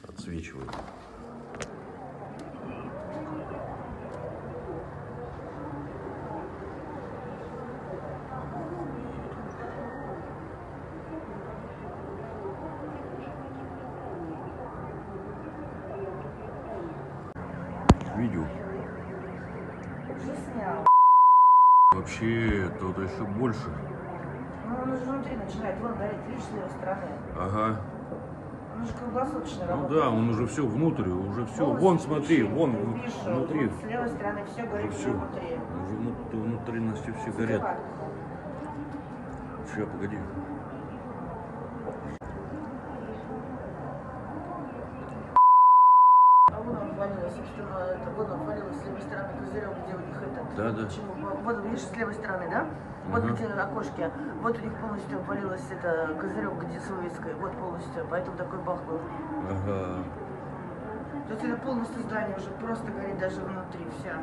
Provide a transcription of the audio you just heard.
Отсвечивает. Видео. Вообще, то еще больше. Ну, он уже внутри начинает, вон гореть, видишь, с левой стороны. Ага. Он уже круглосуточно Ну работает. да, он уже все внутрь, уже все. Вон, смотри, вон Видишь, внутри. с левой стороны все горит, Уже все внутри. Уже внутренности все горят. Сейчас, погоди. А вон он валилось, собственно, это вон он валилось с левой стороны козырек, где у них этот. Да, да. Вот, видишь, с левой стороны, да? Вот где окошки. Вот у них полностью валилось это козырек, где с вывеской. Вот полностью, поэтому такой бах был. Ага. То есть это полностью здание уже просто горит даже внутри, вся.